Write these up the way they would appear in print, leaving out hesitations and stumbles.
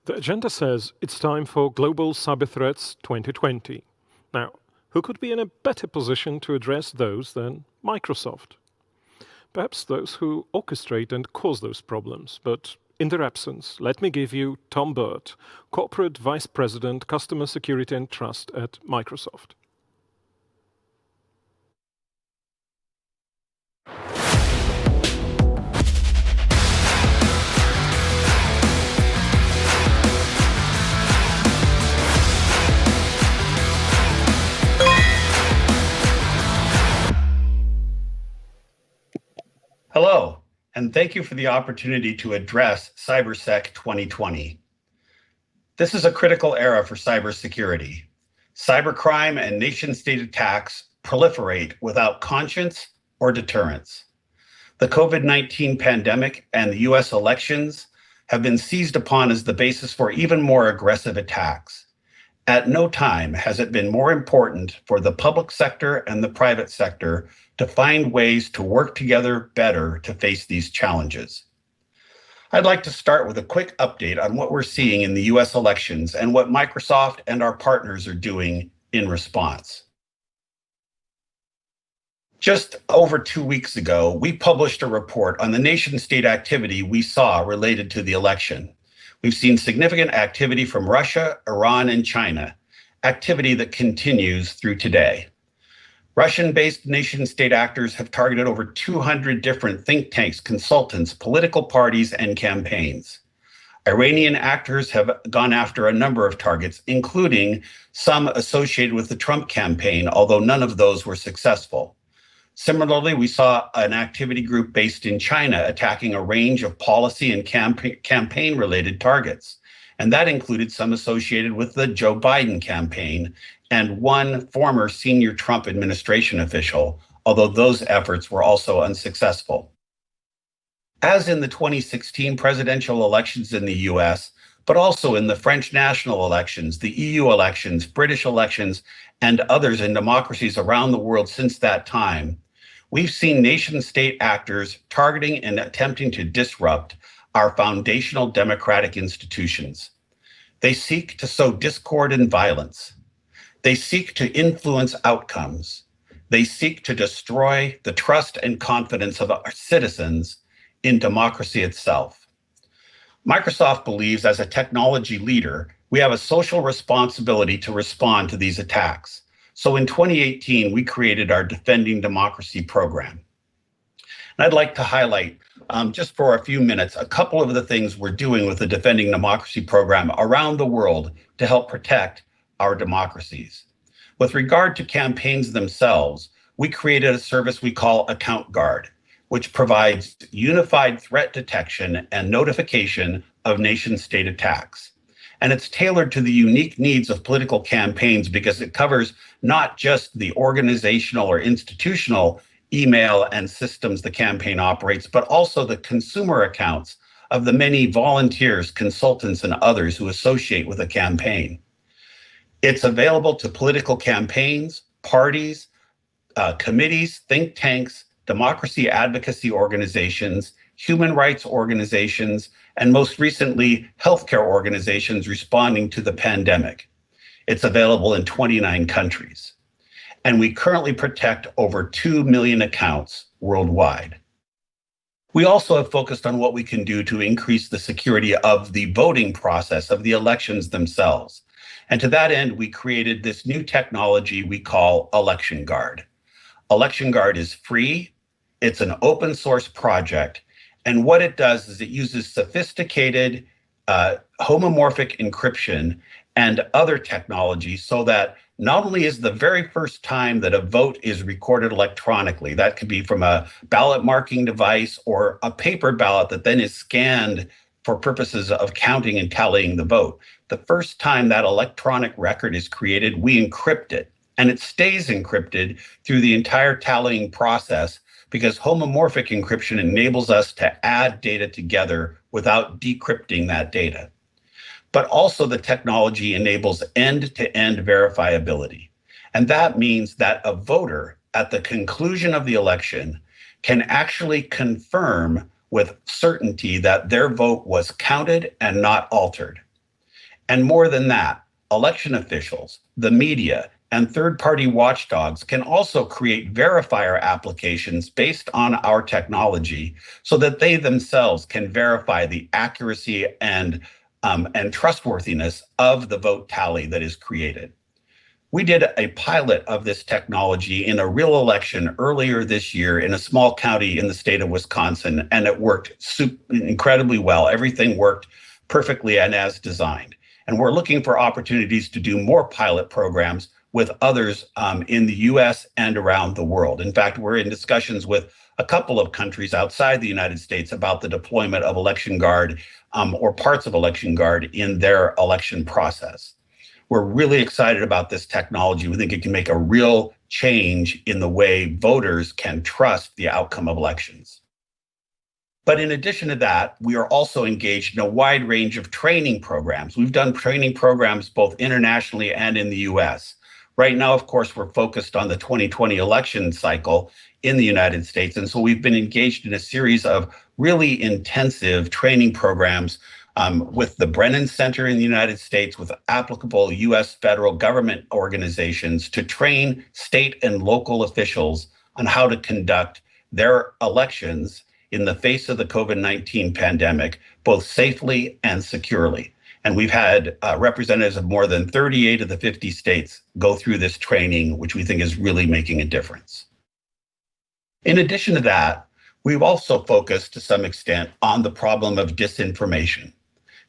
The agenda says it's time for Global Cyberthreats 2020. Now, who could be in a better position to address those than Microsoft? Perhaps those who orchestrate and cause those problems, but in their absence, let me give you Tom Burt, Corporate Vice President, Customer Security and Trust at Microsoft. Hello, and thank you for the opportunity to address Cybersec 2020. This is a critical era for cybersecurity. Cybercrime and nation-state attacks proliferate without conscience or deterrence. The COVID-19 pandemic and the US elections have been seized upon as the basis for even more aggressive attacks. At no time has it been more important for the public sector and the private sector to find ways to work together better to face these challenges. I'd like to start with a quick update on what we're seeing in the US elections and what Microsoft and our partners are doing in response. Just over 2 weeks ago, we published a report on the nation-state activity we saw related to the election. We've seen significant activity from Russia, Iran, and China, activity that continues through today. Russian-based nation-state actors have targeted over 200 different think tanks, consultants, political parties, and campaigns. Iranian actors have gone after a number of targets, including some associated with the Trump campaign, although none of those were successful. Similarly, we saw an activity group based in China attacking a range of policy and campaign-related targets, and that included some associated with the Joe Biden campaign and one former senior Trump administration official, although those efforts were also unsuccessful. As in the 2016 presidential elections in the US, but also in the French national elections, the EU elections, British elections, and others in democracies around the world since that time, we've seen nation-state actors targeting and attempting to disrupt our foundational democratic institutions. They seek to sow discord and violence. They seek to influence outcomes. They seek to destroy the trust and confidence of our citizens in democracy itself. Microsoft believes, as a technology leader, we have a social responsibility to respond to these attacks. So in 2018, we created our Defending Democracy program. And I'd like to highlight, just for a few minutes, a couple of the things we're doing with the Defending Democracy program around the world to help protect our democracies. With regard to campaigns themselves, we created a service we call Account Guard, which provides unified threat detection and notification of nation-state attacks. And it's tailored to the unique needs of political campaigns because it covers not just the organizational or institutional email and systems the campaign operates, but also the consumer accounts of the many volunteers, consultants, and others who associate with a campaign. It's available to political campaigns, parties, committees, think tanks, democracy advocacy organizations, human rights organizations, and most recently, healthcare organizations responding to the pandemic. It's available in 29 countries. And we currently protect over 2 million accounts worldwide. We also have focused on what we can do to increase the security of the voting process, of the elections themselves. And to that end, we created this new technology we call Election Guard. Election Guard is free. It's an open source project. And what it does is it uses sophisticated homomorphic encryption and other technology so that not only is the very first time that a vote is recorded electronically, that could be from a ballot marking device or a paper ballot that then is scanned for purposes of counting and tallying the vote. The first time that electronic record is created, we encrypt it, and it stays encrypted through the entire tallying process because homomorphic encryption enables us to add data together without decrypting that data. But also the technology enables end-to-end verifiability. And that means that a voter at the conclusion of the election can actually confirm with certainty that their vote was counted and not altered. And more than that, election officials, the media, and third-party watchdogs can also create verifier applications based on our technology so that they themselves can verify the accuracy and trustworthiness of the vote tally that is created. We did a pilot of this technology in a real election earlier this year in a small county in the state of Wisconsin, and it worked incredibly well. Everything worked perfectly and as designed. And we're looking for opportunities to do more pilot programs with others in the US and around the world. In fact, we're in discussions with a couple of countries outside the United States about the deployment of Election Guard or parts of Election Guard in their election process. We're really excited about this technology. We think it can make a real change in the way voters can trust the outcome of elections. But in addition to that, we are also engaged in a wide range of training programs. We've done training programs both internationally and in the US. Right now, of course, we're focused on the 2020 election cycle in the United States. And so we've been engaged in a series of really intensive training programs with the Brennan Center in the United States, with applicable US federal government organizations to train state and local officials on how to conduct their elections in the face of the COVID-19 pandemic, both safely and securely. And we've had representatives of more than 38 of the 50 states go through this training, which we think is really making a difference. In addition to that, we've also focused to some extent on the problem of disinformation.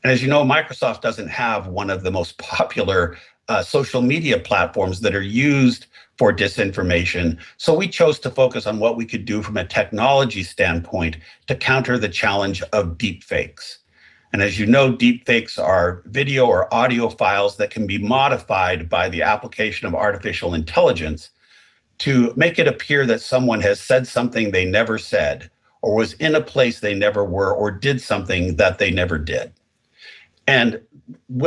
And as you know, Microsoft doesn't have one of the most popular social media platforms that are used for disinformation. So we chose to focus on what we could do from a technology standpoint to counter the challenge of deepfakes. And as you know, deepfakes are video or audio files that can be modified by the application of artificial intelligence to make it appear that someone has said something they never said, or was in a place they never were, or did something that they never did. And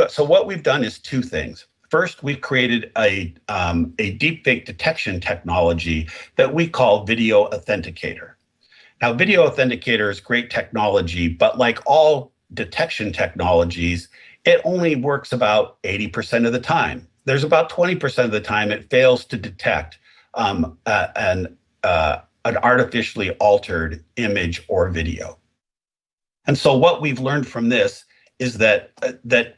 so what we've done is two things. First, we've created a deepfake detection technology that we call Video Authenticator. Now, Video Authenticator is great technology, but like all detection technologies, it only works about 80% of the time. There's about 20% of the time it fails to detect an artificially altered image or video. And so what we've learned from this is that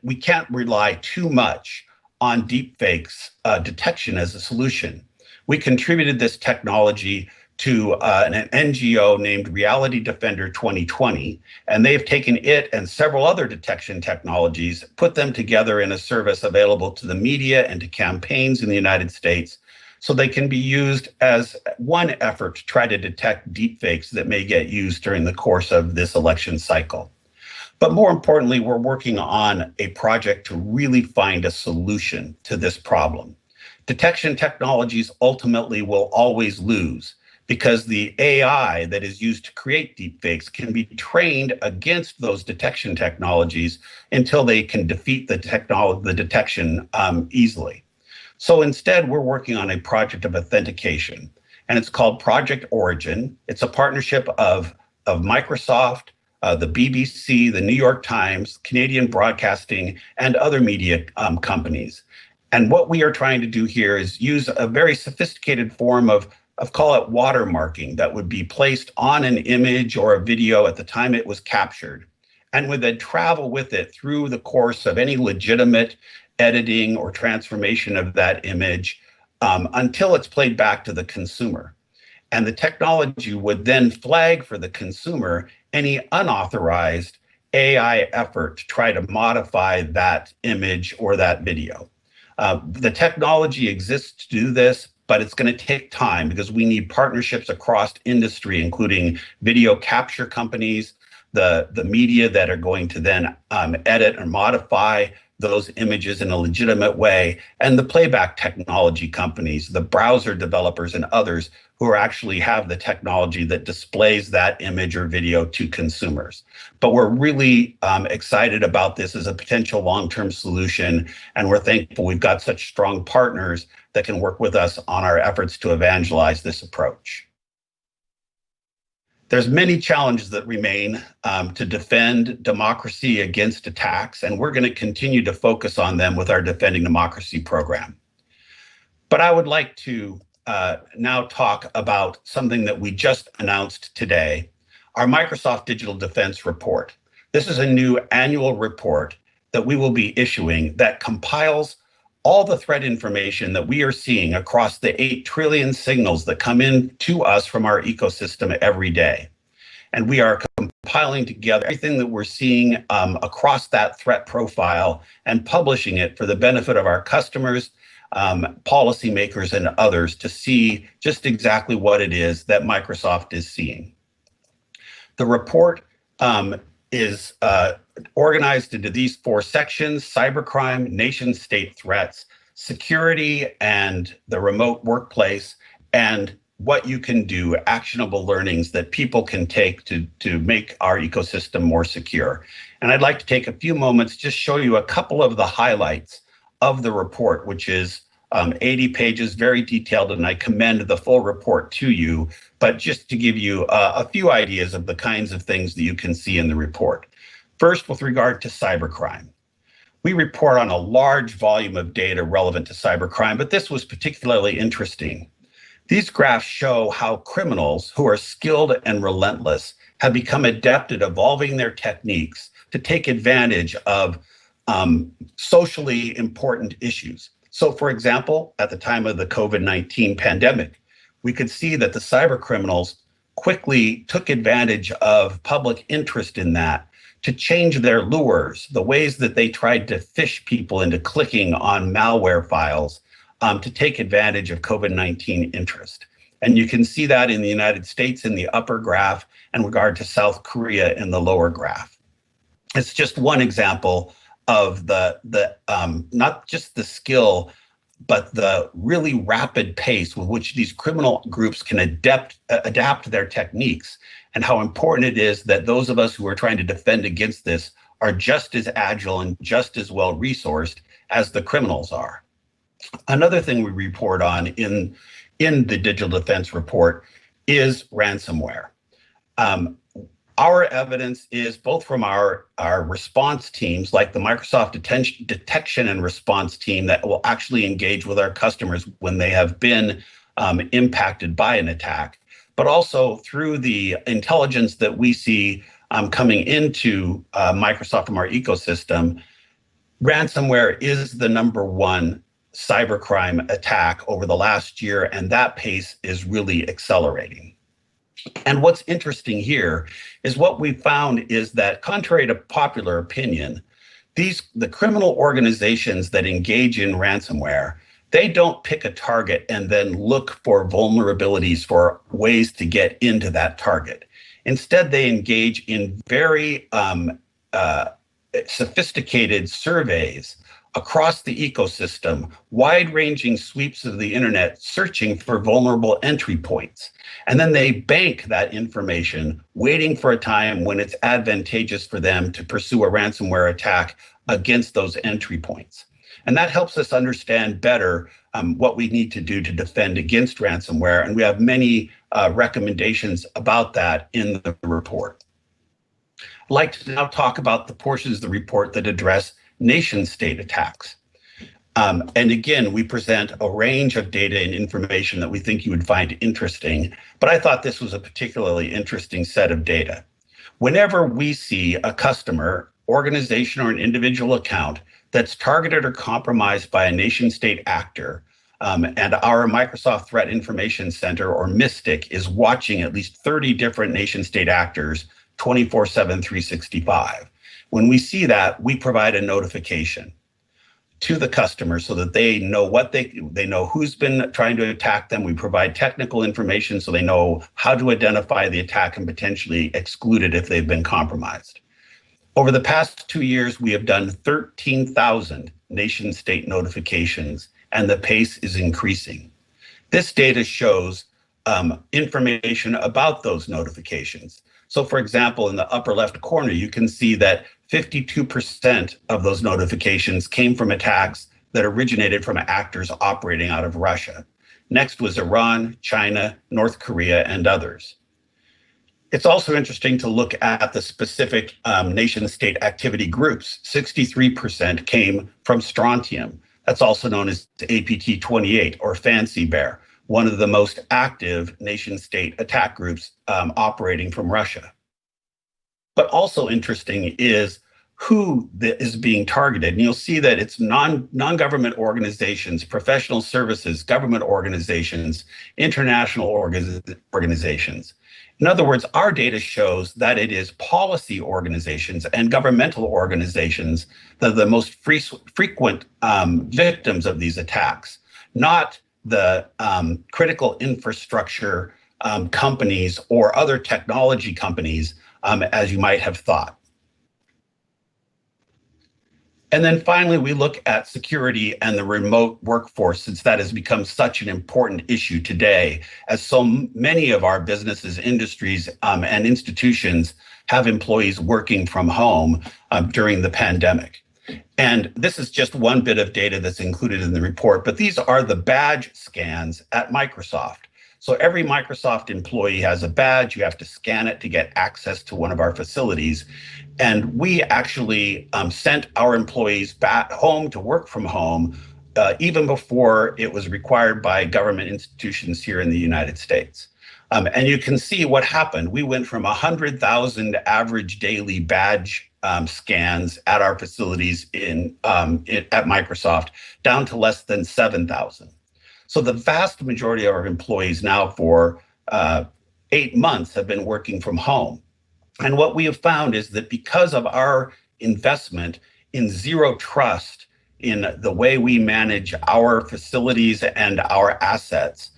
we can't rely too much on deepfakes detection as a solution. We contributed this technology to an NGO named Reality Defender 2020, and they've taken it and several other detection technologies, put them together in a service available to the media and to campaigns in the United States, so they can be used as one effort to try to detect deepfakes that may get used during the course of this election cycle. But more importantly, we're working on a project to really find a solution to this problem. Detection technologies ultimately will always lose because the AI that is used to create deepfakes can be trained against those detection technologies until they can defeat the detection easily. So instead, we're working on a project of authentication, and it's called Project Origin. It's a partnership of Microsoft, the BBC, the New York Times, Canadian Broadcasting, and other media companies. And what we are trying to do here is use a very sophisticated form of call it watermarking that would be placed on an image or a video at the time it was captured, and would then travel with it through the course of any legitimate editing or transformation of that image until it's played back to the consumer. And the technology would then flag for the consumer any unauthorized AI effort to try to modify that image or that video. The technology exists to do this, but it's going to take time because we need partnerships across industry, including video capture companies, the media that are going to then edit or modify those images in a legitimate way, and the playback technology companies, the browser developers and others who actually have the technology that displays that image or video to consumers. But we're really excited about this as a potential long-term solution, and we're thankful we've got such strong partners that can work with us on our efforts to evangelize this approach. There's many challenges that remain to defend democracy against attacks, and we're going to continue to focus on them with our Defending Democracy program. But I would like to now talk about something that we just announced today, our Microsoft Digital Defense Report. This is a new annual report that we will be issuing that compiles all the threat information that we are seeing across the 8 trillion signals that come in to us from our ecosystem every day. And we are compiling together everything that we're seeing across that threat profile and publishing it for the benefit of our customers, policymakers, and others to see just exactly what it is that Microsoft is seeing. The report is organized into these 4 sections: cybercrime, nation-state threats, security and the remote workplace, and what you can do, actionable learnings that people can take to make our ecosystem more secure. And I'd like to take a few moments, just show you a couple of the highlights of the report, which is 80 pages, very detailed, and I commend the full report to you, but just to give you a few ideas of the kinds of things that you can see in the report. First, with regard to cybercrime. We report on a large volume of data relevant to cybercrime, but this was particularly interesting. These graphs show how criminals who are skilled and relentless have become adept at evolving their techniques to take advantage of socially important issues. So, for example, at the time of the COVID-19 pandemic, we could see that the cyber criminals quickly took advantage of public interest in that to change their lures, the ways that they tried to fish people into clicking on malware files to take advantage of COVID-19 interest. And you can see that in the United States in the upper graph and regard to South Korea in the lower graph. It's just one example of the not just the skill, but the really rapid pace with which these criminal groups can adapt their techniques, and how important it is that those of us who are trying to defend against this are just as agile and just as well resourced as the criminals are. Another thing we report on in the Digital Defense Report is ransomware. Our evidence is both from our response teams, like the Microsoft Detection and Response team that will actually engage with our customers when they have been impacted by an attack, but also through the intelligence that we see coming into Microsoft from our ecosystem. Ransomware is the #1 cybercrime attack over the last year, and that pace is really accelerating. And what's interesting here is what we found is that, contrary to popular opinion, the criminal organizations that engage in ransomware, they don't pick a target and then look for vulnerabilities for ways to get into that target. Instead, they engage in very sophisticated surveys across the ecosystem, wide-ranging sweeps of the internet, searching for vulnerable entry points. And then they bank that information, waiting for a time when it's advantageous for them to pursue a ransomware attack against those entry points. And that helps us understand better what we need to do to defend against ransomware. And we have many recommendations about that in the report. I'd like to now talk about the portions of the report that address nation-state attacks. And again, we present a range of data and information that we think you would find interesting, but I thought this was a particularly interesting set of data. Whenever we see a customer, organization, or an individual account that's targeted or compromised by a nation-state actor, and our Microsoft Threat Information Center, or MISTIC, is watching at least 30 different nation-state actors 24/7, 365. When we see that, we provide a notification to the customer so that they know they know who's been trying to attack them. We provide technical information so they know how to identify the attack and potentially exclude it if they've been compromised. Over the past 2 years, we have done 13,000 nation-state notifications, and the pace is increasing. This data shows information about those notifications. So, for example, in the upper left corner, you can see that 52% of those notifications came from attacks that originated from actors operating out of Russia. Next was Iran, China, North Korea, and others. It's also interesting to look at the specific nation-state activity groups. 63% came from strontium. That's also known as APT28 or Fancy Bear, one of the most active nation-state attack groups operating from Russia. But also interesting is who is being targeted. And you'll see that it's non-government organizations, professional services, government organizations, international organizations. In other words, our data shows that it is policy organizations and governmental organizations that are the most frequent victims of these attacks, not the critical infrastructure companies or other technology companies, as you might have thought. And then finally, we look at security and the remote workforce, since that has become such an important issue today, as so many of our businesses, industries, and institutions have employees working from home during the pandemic. And this is just one bit of data that's included in the report, but these are the badge scans at Microsoft. So every Microsoft employee has a badge. You have to scan it to get access to one of our facilities. And we actually sent our employees back home to work from home even before it was required by government institutions here in the United States. And you can see what happened. We went from 100,000 average daily badge scans at our facilities at Microsoft down to less than 7,000. So the vast majority of our employees now for 8 months have been working from home. And what we have found is that because of our investment in zero trust in the way we manage our facilities and our assets,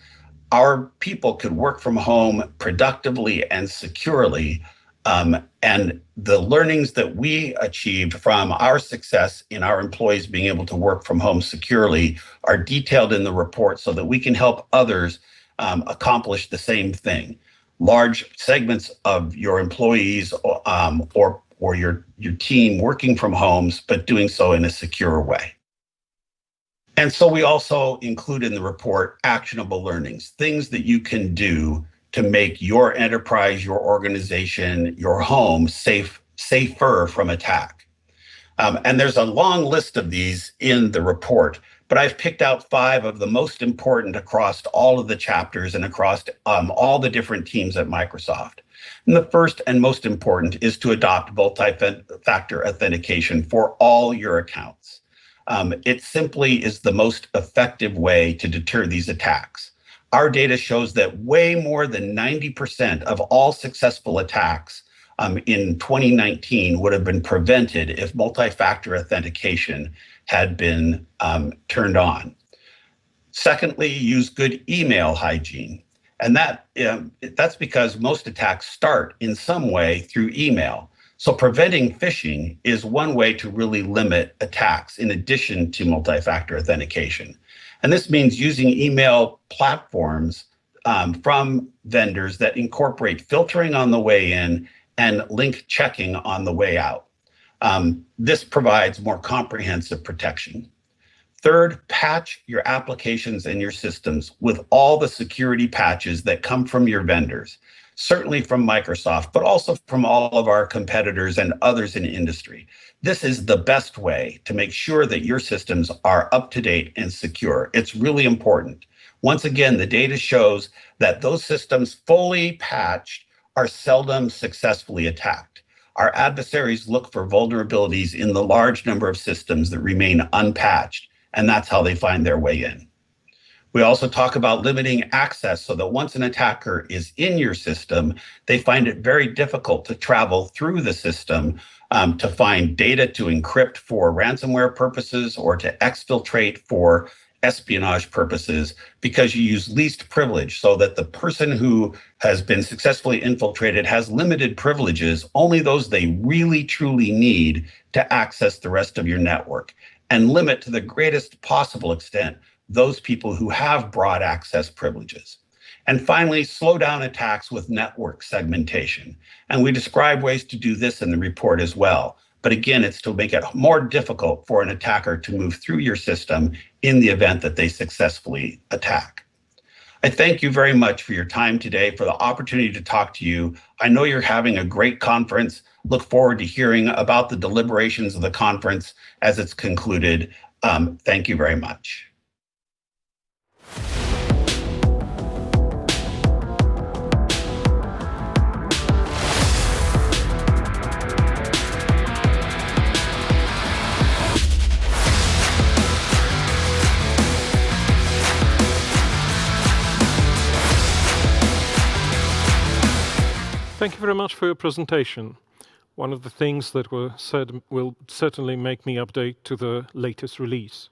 our people could work from home productively and securely. And the learnings that we achieved from our success in our employees being able to work from home securely are detailed in the report so that we can help others accomplish the same thing. Large segments of your employees or your team working from homes, but doing so in a secure way. And so we also include in the report actionable learnings, things that you can do to make your enterprise, your organization, your home safer from attack. And there's a long list of these in the report, but I've picked out 5 of the most important across all of the chapters and across all the different teams at Microsoft. And the first and most important is to adopt multi-factor authentication for all your accounts. It simply is the most effective way to deter these attacks. Our data shows that way more than 90% of all successful attacks in 2019 would have been prevented if multi-factor authentication had been turned on. Secondly, use good email hygiene. And that's because most attacks start in some way through email. So preventing phishing is one way to really limit attacks in addition to multi-factor authentication. And this means using email platforms from vendors that incorporate filtering on the way in and link checking on the way out. This provides more comprehensive protection. Third, patch your applications and your systems with all the security patches that come from your vendors, certainly from Microsoft, but also from all of our competitors and others in industry. This is the best way to make sure that your systems are up to date and secure. It's really important. Once again, the data shows that those systems fully patched are seldom successfully attacked. Our adversaries look for vulnerabilities in the large number of systems that remain unpatched, and that's how they find their way in. We also talk about limiting access so that once an attacker is in your system, they find it very difficult to travel through the system to find data to encrypt for ransomware purposes or to exfiltrate for espionage purposes, because you use least privilege so that the person who has been successfully infiltrated has limited privileges, only those they really truly need to access the rest of your network, and limit to the greatest possible extent those people who have broad access privileges. And finally, slow down attacks with network segmentation. And we describe ways to do this in the report as well. But again, it's to make it more difficult for an attacker to move through your system in the event that they successfully attack. I thank you very much for your time today, for the opportunity to talk to you. I know you're having a great conference. Look forward to hearing about the deliberations of the conference as it's concluded. Thank you very much. Thank you very much for your presentation. One of the things that were said will certainly make me update to the latest release.